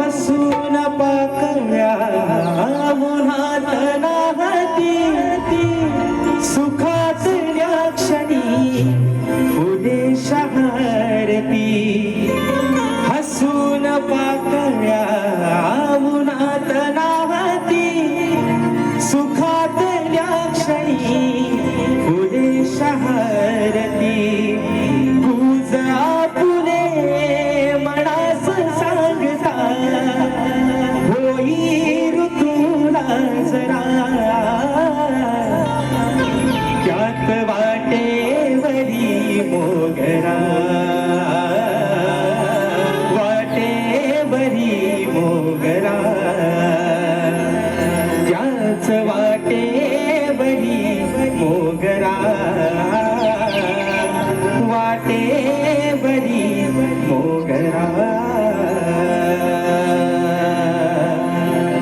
हसून पाकळ्या उन्हात नाहती सुखातल्या क्षणी फुले शहरती हसून पाकळ्या उन्हात नाहती सुखातल्या क्षणी फुले शहरती गुज आपुले मनास सांगता होई ऋतूला जरा त्यात वाटेवरी मोगरा वाटेवरी मोगरा त्याच